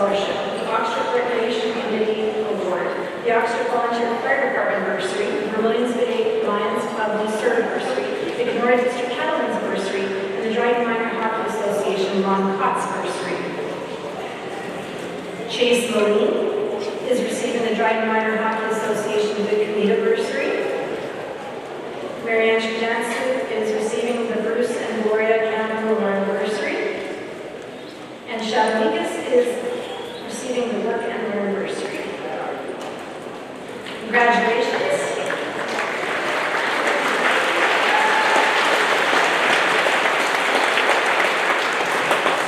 Scholarship, the Oxford Recreation Committee Award, the Oxford Volunteer Fire Department Bursary, the Vermilions Bay Lions Club Lucerne Bursary, the Kenora District Cattlemen's Bursary, and the Dryden Minor Hockey Association Ron Cott's Bursary. Chase Moline is receiving the Dryden Minor Hockey Association Vic Comita Bursary. Marianne Shkadansu is receiving the Bruce and Gloria Campbell Memorial Bursary. And Shadamikas is receiving the Work and Learn Bursary. Congratulations.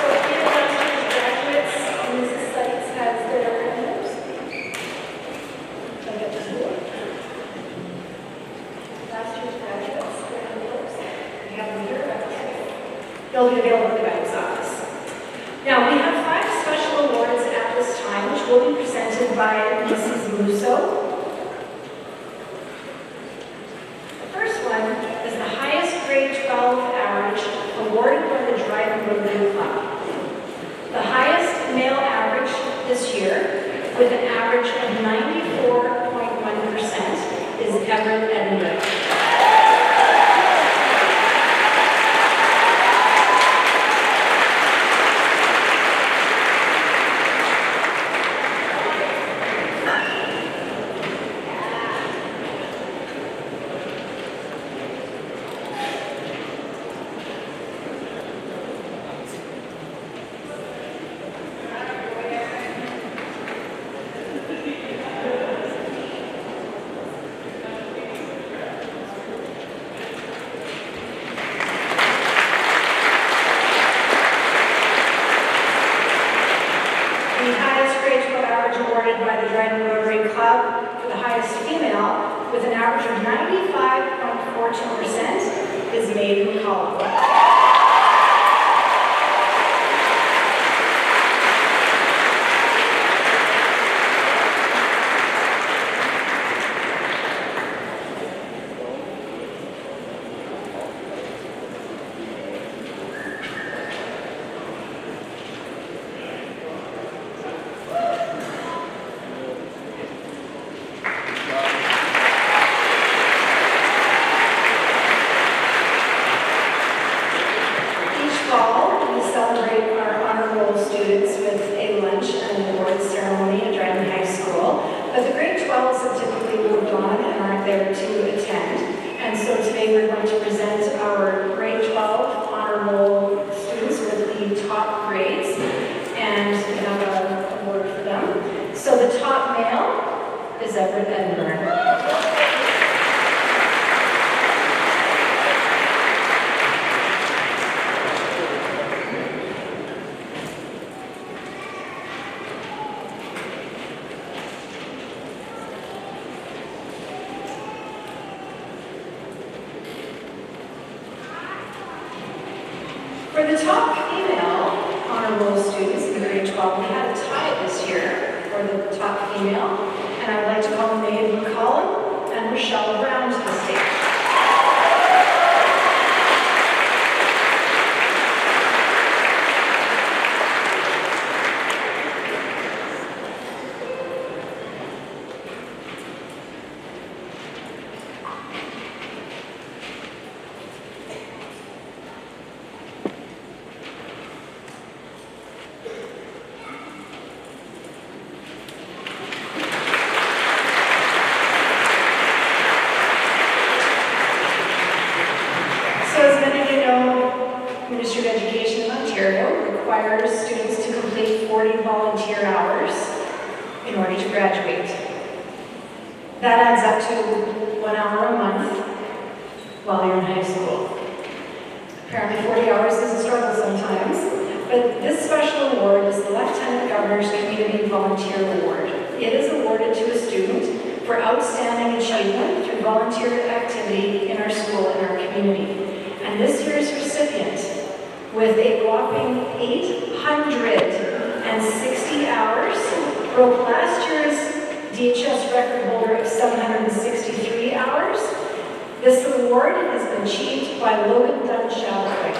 So here last year's graduates, Mrs. Sites has their envelopes. Can I get this board? Last year's graduates, their envelopes. We have them here. They'll be available at the guidance office. Now, we have 5 special awards at this time, which will be presented by Mrs. Musso. The first one is the highest grade 12 average awarded by the Dryden Rotary Club. The highest male average this year, with an average of 94.1%, is Everett Edinburgh. By the Dryden Rotary Club for the highest female, with an average of 95.42%, is Maeve McCollum. For the top female honor roll students in grade 12, we had a tie this year for the top female, and I would like to call Maeve McCollum and Rochelle Brown to the stage. Requires students to complete 40 volunteer hours in order to graduate. That adds up to 1 hour a month while you're in high school. Apparently 40 hours is a struggle sometimes, but this special award is the Lieutenant Governor's Community Volunteer Award. It is awarded to a student for outstanding achievement through volunteer activity in our school and our community. And this year's recipient, with a whopping 860 hours, broke last year's DHS record holder of 763 hours. This award has been achieved by Logan Dunn-Shalford.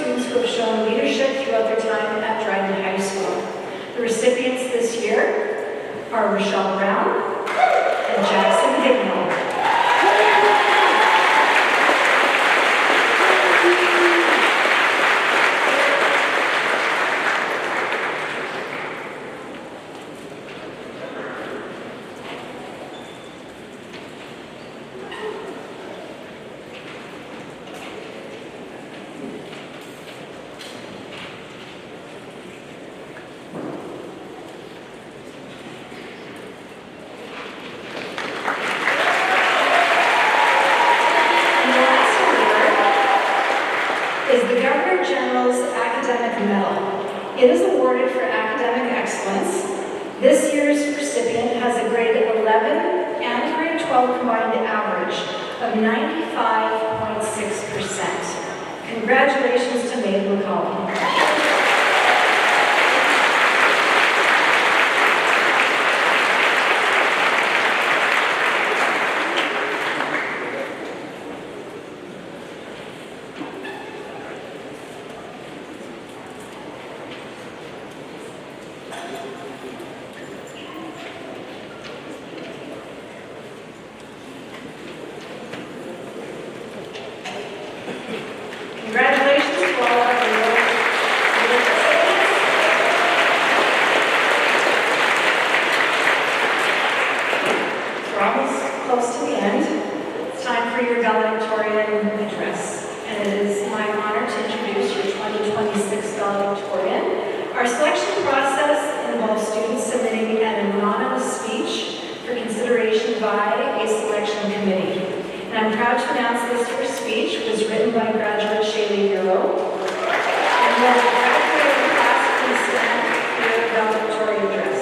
students who have shown leadership throughout their time at Dryden High School. The recipients this year are Rochelle Brown and Jackson Hignell. It is awarded for academic excellence. This year's recipient has a grade 11 and grade 12 combined average of 95.6%. Congratulations to Maeve McCollum. Congratulations to all of our recipients. We're almost close to the end. It's time for your valedictorian address. And it is my honor to introduce your 2026 valedictorian. Our selection process involves students submitting an anonymous speech for consideration by a selection committee. And I'm proud to announce this first speech was written by graduate Shaylee Bureau. And will the graduate of the class please stand for your valedictorian address.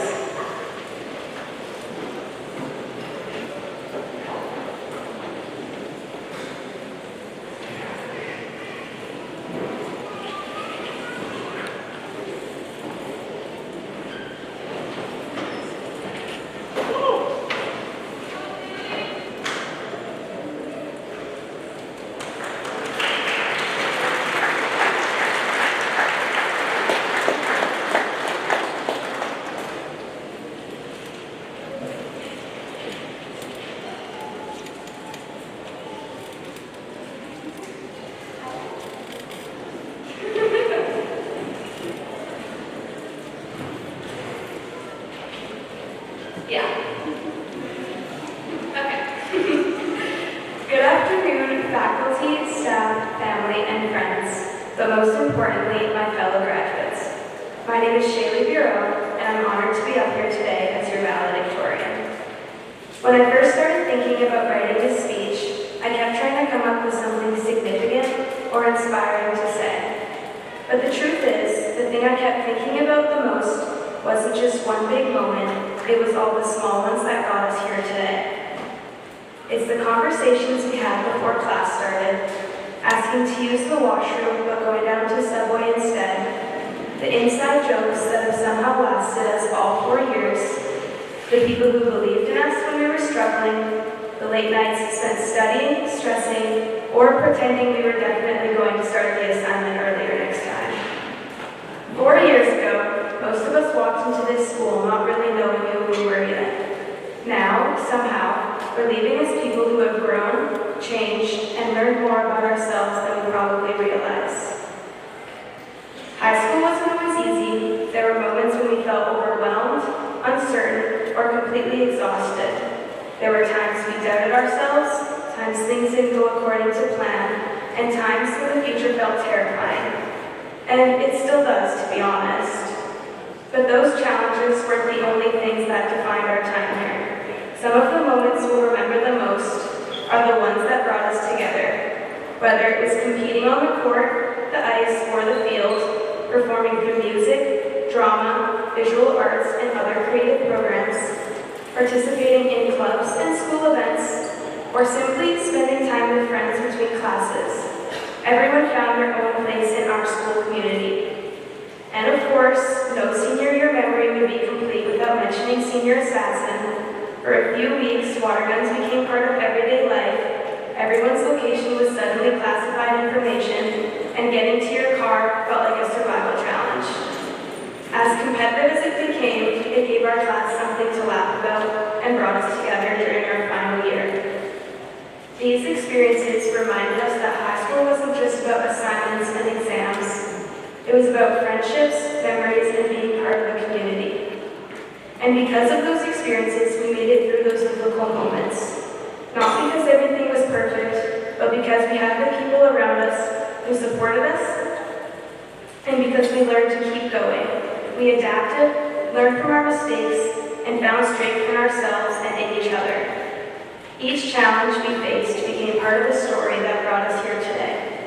Yeah. Okay. Good afternoon, faculty, staff, family, and friends, but most importantly, my fellow graduates. My name is Shaylee Bureau, and I'm honored to be up here today as your valedictorian. When I first started thinking about writing this speech, I kept trying to come up with something significant or inspiring to say. But the truth is, the thing I kept thinking about the most wasn't just one big moment, it was all the small ones that got us here today. It's the conversations we had before class started, asking to use the washroom but going down to Subway instead, the inside jokes that have somehow lasted us all 4 years, the people who believed in us when we were struggling, the late nights spent studying, stressing, or pretending we were definitely going to start the assignment earlier next time. 4 years ago, most of us walked into this school not really knowing who we were yet. Now, somehow, we're leaving as people who have grown, changed, and learned more about ourselves than we probably realized. High school wasn't always easy. There were moments when we felt overwhelmed, uncertain, or completely exhausted. There were times we doubted ourselves, times things didn't go according to plan, and times when the future felt terrifying. And it still does, to be honest. But those challenges weren't the only things that defined our time here. Some of the moments we'll remember the most are the ones that brought us together. Whether it was competing on the court, the ice, or the field, performing through music, drama, visual arts, and other creative programs, participating in clubs and school events, or simply spending time with friends between classes. Everyone found their own place in our school community. And of course, no senior year memory would be complete without mentioning Senior Assassin. For a few weeks, water guns became part of everyday life. Everyone's location was suddenly classified information, and getting to your car felt like a survival challenge. As competitive as it became, it gave our class something to laugh about and brought us together during our final year. These experiences reminded us that high school wasn't just about assignments and exams. It was about friendships, memories, and being part of a community. And because of those experiences, we made it through those difficult moments. Not because everything was perfect, but because we had the people around us who supported us, and because we learned to keep going. We adapted, learned from our mistakes, and found strength in ourselves and in each other. Each challenge we faced became part of the story that brought us here today.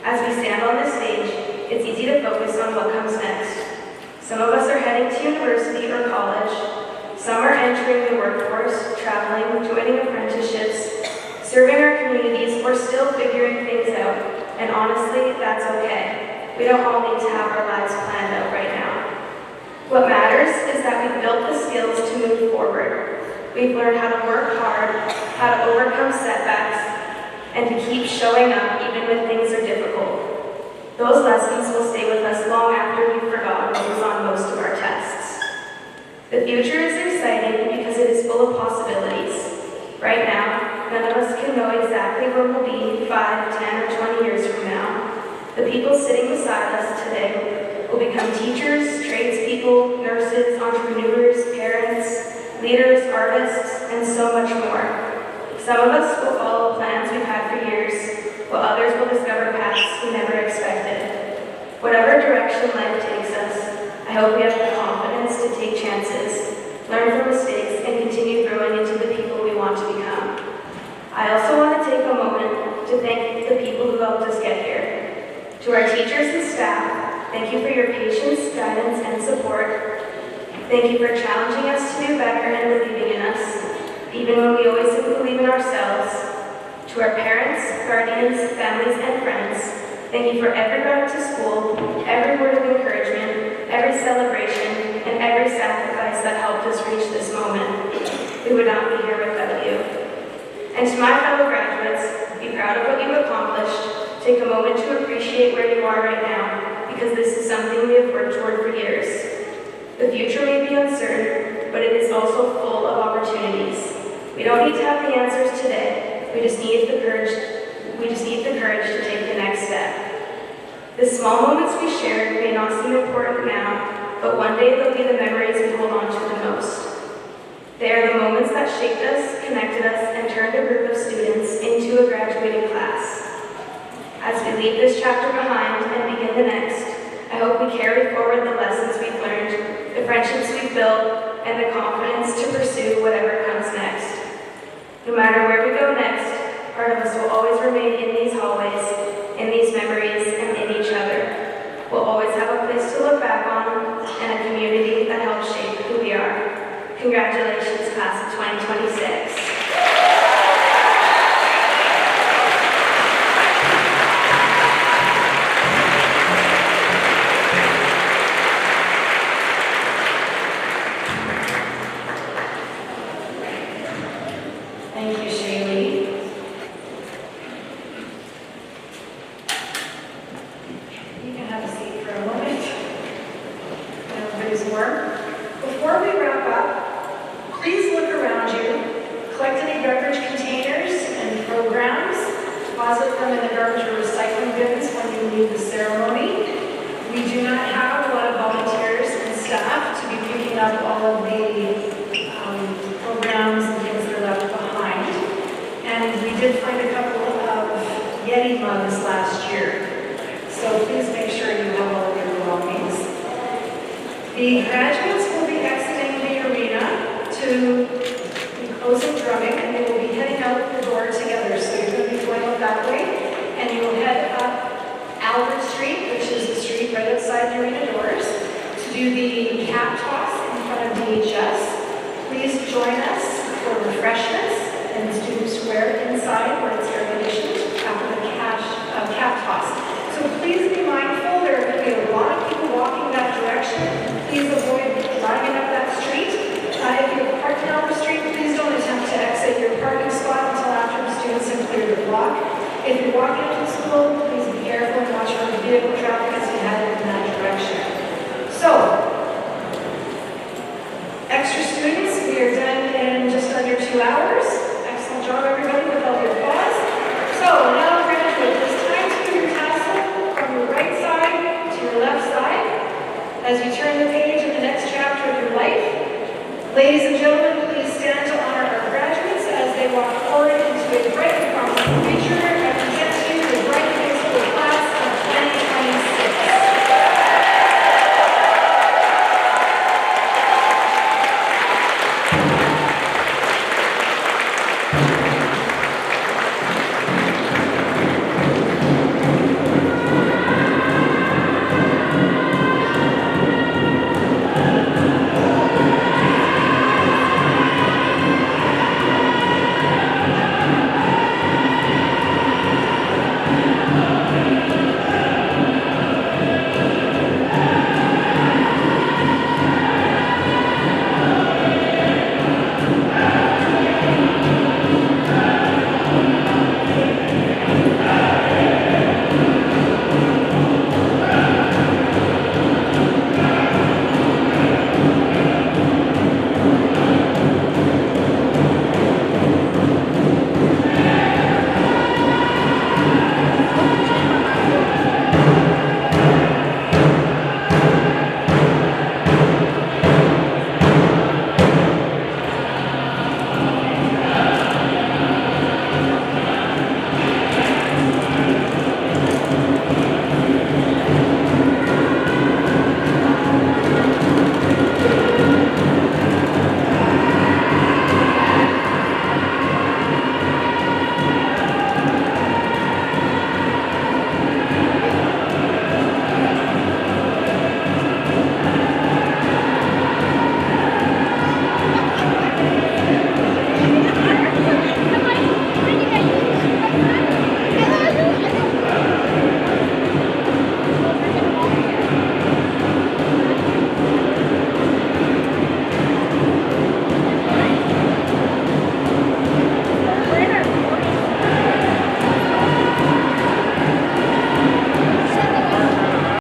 As we stand on this stage, it's easy to focus on what comes next. Some of us are heading to university or college. Some are entering the workforce, traveling, joining apprenticeships, serving our communities, or still figuring things out. And honestly, that's okay. We don't all need to have our lives planned out right now. What matters is that we've built the skills to move forward. We've learned how to work hard, how to overcome setbacks, and to keep showing up even when things are difficult. Those lessons will stay with us long after we've forgotten what was on most of our tests. The future is exciting because it is full of possibilities. Right now, none of us can know exactly where we'll be 5, 10, or 20 years from now. The people sitting beside us today will become teachers, tradespeople, nurses, entrepreneurs, parents, leaders, artists, and so much more. Some of us will follow plans we've had for years, while others will discover paths we never expected. Whatever direction life takes us, I hope we have the confidence to take chances, learn from mistakes, and continue growing into the people we want to become. I also want to take a moment to thank the people who helped us get here. To our teachers and staff, thank you for your patience, guidance, and support. Thank you for challenging us to do better and believing in us, even when we always didn't believe in ourselves. To our parents, guardians, families, and friends, thank you for every ride to school, every word of encouragement, every celebration, and every sacrifice that helped us reach this moment. We would not be here without you. And to my fellow graduates, be proud of what you've accomplished. Take a moment to appreciate where you are right now, because this is something we have worked toward for years. The future may be uncertain, but it is also full of opportunities. We don't need to have the answers today. We just need the courage to take the next step. The small moments we shared may not seem important now, but one day they'll be the memories we hold on to the most. They are the moments that shaped us, connected us, and turned a group of students into a graduating class. As we leave this chapter behind and begin the next, I hope we carry forward the lessons we've learned, the friendships we've built, and the confidence to pursue whatever comes next. No matter where we go next, part of us will always remain in these hallways, in these memories, and in each other. We'll always have a place to look back on and a community that helps shape who we are. Congratulations, class of 2026. Thank you, Shaylee. You can have a seat for a moment. Everybody's warm. Before we wrap up, please look around you. Collect any beverage containers and programs. Deposit them in the garbage or recycling bins when you leave the ceremony. We do not have a lot of volunteers and staff to be picking up all of the programs and things that are left behind. And we did find a couple of Yeti mugs last year. So please make sure you have all of your belongings. The graduates will be exiting the arena to the closing drumming, and they will be heading out the door together. So you're going to be going out that way, and you will head up Albert Street, which is the street right outside the arena doors, to do the cap toss in front of DHS. Please join us for refreshments in Student Square inside where it's air conditioned after the cap toss. So please be mindful, there are going to be a lot of people walking that direction. Please avoid driving up that street. If you're parked down Extra students, we are done in just under 2 hours. Excellent job, everybody, with all the applause. So now, graduates, it's time to move your tassel from your right side to your left side as you turn the page in the next chapter of your life. Ladies and gentlemen, please stand to honor our graduates as they walk forward into a bright and promising future.